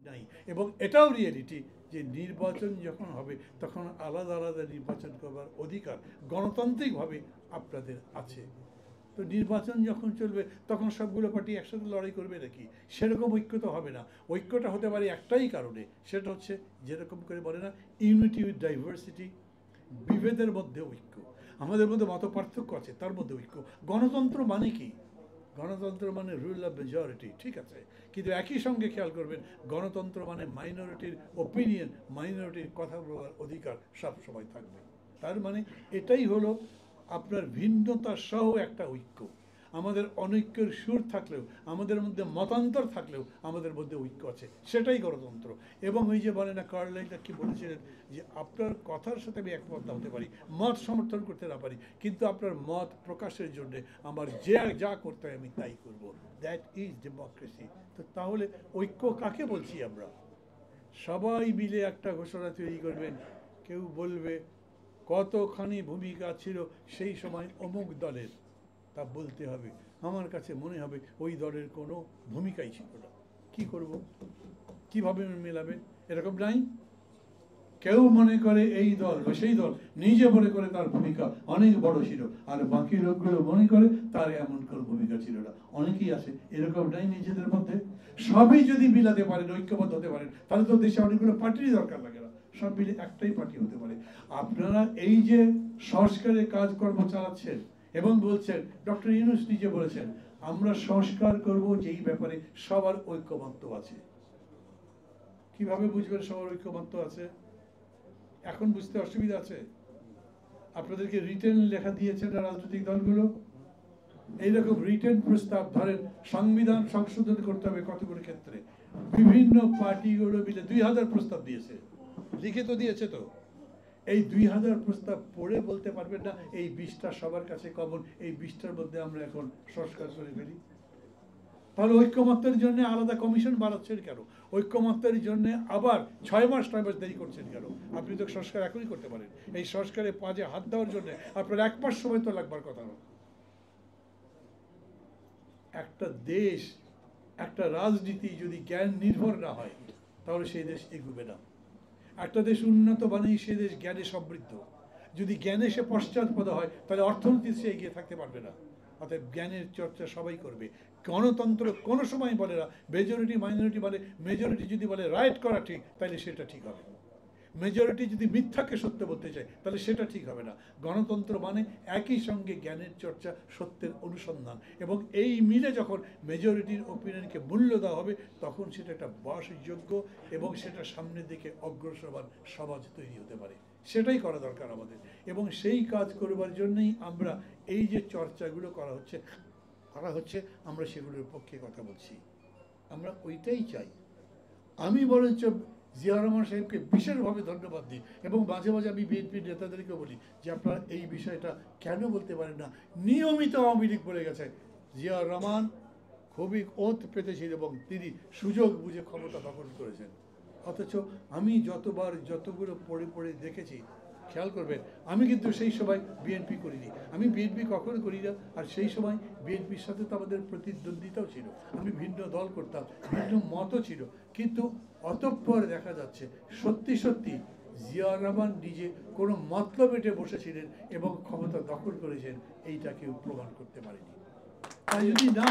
নাই। এবং এটাও রিয়েলিটি যে নির্বাচন যখন হবে তখন আলাদা আলাদা নির্বাচন করবার অধিকার গণতান্ত্রিকভাবে আপনাদের আছে। তো নির্বাচন যখন চলবে তখন সবগুলো পার্টি একসাথে লড়াই করবে নাকি? সেরকম ঐক্য তো হবে না। ঐক্যটা হতে পারে একটাই কারণে, সেটা হচ্ছে যেরকম করে বলে না, ইউনিটি উইথ ডাইভার্সিটি, বিভেদের মধ্যে ঐক্য। আমাদের মধ্যে মত পার্থক্য আছে, তার মধ্যে ঐক্য। গণতন্ত্র মানে কি? গণতন্ত্র মানে রুল অফ মেজরিটি, ঠিক আছে, কিন্তু একই সঙ্গে খেয়াল করবেন গণতন্ত্র মানে মাইনরিটির ওপিনিয়ন, মাইনরিটির কথা বলার অধিকার সব সময় থাকবে। তার মানে এটাই হলো আপনার ভিন্নতা সহ একটা ঐক্য। আমাদের অনৈক্যের সুর থাকলেও, আমাদের মধ্যে মতান্তর থাকলেও আমাদের মধ্যে ঐক্য আছে, সেটাই গণতন্ত্র। এবং ওই যে বলে না, কার্লাইল কি বলেছিলেন যে আপনার কথার সাথে আমি একমত না হতে পারি, মত সমর্থন করতে না পারি, কিন্তু আপনার মত প্রকাশের জন্য আমার যা করতে হয় আমি তাই করব। That is democracy. তো তাহলে ঐক্য কাকে বলছি আমরা? সবাই মিলে একটা ঘোষণা তৈরি করবেন, কেউ বলবে কতখানি ভূমিকা ছিল সেই সময় অমুক দলের, তা বলতে হবে। আমার কাছে মনে হবে ওই দলের কোনো ভূমিকাই ছিল না। কি করব? কিভাবে মেলাবেন? এরকম নাই। কেউ মনে করে এই দল বা সেই দল, নিজে মনে করে তার ভূমিকা অনেক বড় ছিল, আর বাকি লোকগুলো মনে করে তার এমন কোনো ভূমিকা ছিল না। অনেকেই আছে এরকম নাই নিজেদের মধ্যে। সবই যদি মিলাতে পারেন, ঐক্যবদ্ধ হতে পারেন, তাহলে তো দেশে অনেকগুলো পার্টিরই দরকার লাগে না, সব মিলে একটাই পার্টি হতে পারে। আপনারা এই যে সংস্কারের কাজকর্ম চালাচ্ছেন এবং বলছেন, ডক্টর ইউনূস নিজে বলেছেন আমরা সংস্কার করব যেই ব্যাপারে সবার ঐক্যমত্য আছে। কিভাবে বুঝবেন সবার ঐক্যমত্য আছে? এখন বুঝতে অসুবিধা আছে? আপনাদেরকে রিটেন লেখা দিয়েছে না রাজনৈতিক দলগুলো? এইরকম রিটেন প্রস্তাব, ধরেন সংবিধান সংশোধন করতে হবে কতগুলো ক্ষেত্রে, বিভিন্ন পার্টিগুলো মিলে 2000 প্রস্তাব দিয়েছে, লিখে তো দিয়েছে। তো এই 2000 প্রস্তাব পড়ে বলতে পারবেন না এই 20টা সবার কাছে কমন, এই 20টার মধ্যে আমরা এখন সংস্কার করে ফেলি? তাহলে ঐক্যমত্যের জন্য আলাদা কমিশন বানাচ্ছেন কেন? ঐক্যমত্যের জন্য আবার 6 মাস দেরি করছেন কেন? আপনি তো সংস্কার এখনই করতে পারেন। এই সংস্কারের পাজে হাত দেওয়ার জন্য আপনার 1 মাস সময় তো লাগবার কথা না। একটা দেশ, একটা রাজনীতি যদি জ্ঞান নির্ভর না হয় তাহলে সেই দেশ এগোবে না। একটা দেশ উন্নত বানেই সে দেশ জ্ঞানে সমৃদ্ধ। যদি জ্ঞানে সে পশ্চাৎপদ হয় তাহলে অর্থনীতি সে এগিয়ে থাকতে পারবে না। অতএব জ্ঞানের চর্চা সবাই করবে। গণতন্ত্র কোনো সময় বলে না মেজরিটি মাইনরিটি বলে, মেজরিটি যদি বলে রাইট করা ঠিক তাহলে সেটা ঠিক হবে। মেজরিটি যদি মিথ্যাকে সত্য বলতে চায় তাহলে সেটা ঠিক হবে না। গণতন্ত্র মানে একই সঙ্গে জ্ঞানের চর্চা, সত্যের অনুসন্ধান, এবং এই মিলে যখন মেজরিটির ওপিনিয়নকে মূল্য দেওয়া হবে তখন সেটা একটা বাসযোগ্য এবং সেটা সামনের দিকে অগ্রসরমান সমাজ তৈরি হতে পারে। সেটাই করা দরকার আমাদের, এবং সেই কাজ করবার জন্যই আমরা এই যে চর্চাগুলো করা হচ্ছে আমরা সেগুলোর পক্ষে কথা বলছি। আমরা ওইটাই চাই। আমি বরঞ্চ জিয়াউর রহমান সাহেবকে বিশেষভাবে ধন্যবাদ দিই, এবং মাঝে মাঝে আমি বিএনপির নেতাদেরকে বলি যে আপনারা এই বিষয়টা কেন বলতে পারেন না? নিয়মিত আওয়ামী লীগ বলে গেছে জিয়াউর রহমান খুবই ওত পেতেছিল এবং তিনি সুযোগ বুঝে ক্ষমতা দখল করেছেন। অথচ আমি যতগুলো পড়ে পড়ে দেখেছি, খেয়াল করবেন আমি কিন্তু সেই সময় বিএনপি করিনি, আমি বিএনপি কখনো করি না। আর সেই সময় বিএনপির সাথে তো আমাদের প্রতিদ্বন্দ্বিতাও ছিল, আমি ভিন্ন দল করতাম, ভিন্ন মতও ছিল, কিন্তু অতঃপর দেখা যাচ্ছে সত্যি সত্যি জিয়াউর রহমান নিজে কোনো মতলব এঁটে বসেছিলেন এবং ক্ষমতা দখল করেছেন, এইটা কেউ প্রমাণ করতে পারেনি। তাই যদি না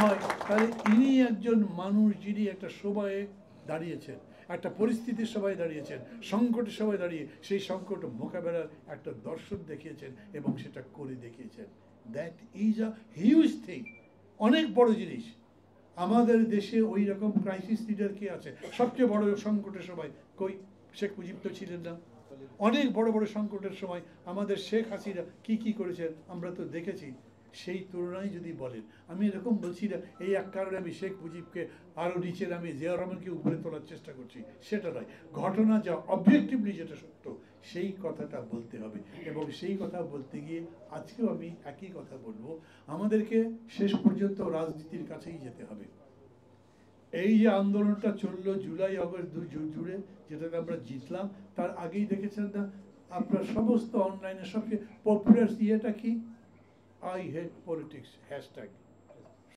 হয় তাহলে ইনি একজন মানুষ যিনি একটা সময়ে দাঁড়িয়েছেন, একটা পরিস্থিতির সময় দাঁড়িয়েছেন, সংকটের সময় দাঁড়িয়ে সেই সংকট মোকাবেলার একটা দর্শন দেখিয়েছেন এবং সেটা করে দেখিয়েছেন। That is a huge thing, অনেক বড় জিনিস। আমাদের দেশে ওই রকম ক্রাইসিস লিডার কে আছে? সবচেয়ে বড় সংকটের সময় কই শেখ মুজিব তো ছিলেন না? অনেক বড় বড় সংকটের সময় আমাদের শেখ হাসিনা কি করেছেন আমরা তো দেখেছি। সেই তুলনায় যদি বলেন, আমি এরকম বলছি না এই এক কারণে আমি শেখ মুজিবকে আরও নিচে নামে জিয়াউর রহমানকে উপরে তোলার চেষ্টা করছি, সেটা নয়। ঘটনা যা অবজেক্টিভলি যেটা সত্য সেই কথাটা বলতে হবে, এবং সেই কথা বলতে গিয়ে আজকেও আমি একই কথা বলবো, আমাদেরকে শেষ পর্যন্ত রাজনীতির কাছেই যেতে হবে। এই যে আন্দোলনটা চললো জুলাই আগস্ট জুড়ে, যেটাতে আমরা জিতলাম, তার আগেই দেখেছেন না আপনার সমস্ত অনলাইনে সবচেয়ে পপুলার ইয়েটা কি? I hate politics hashtag।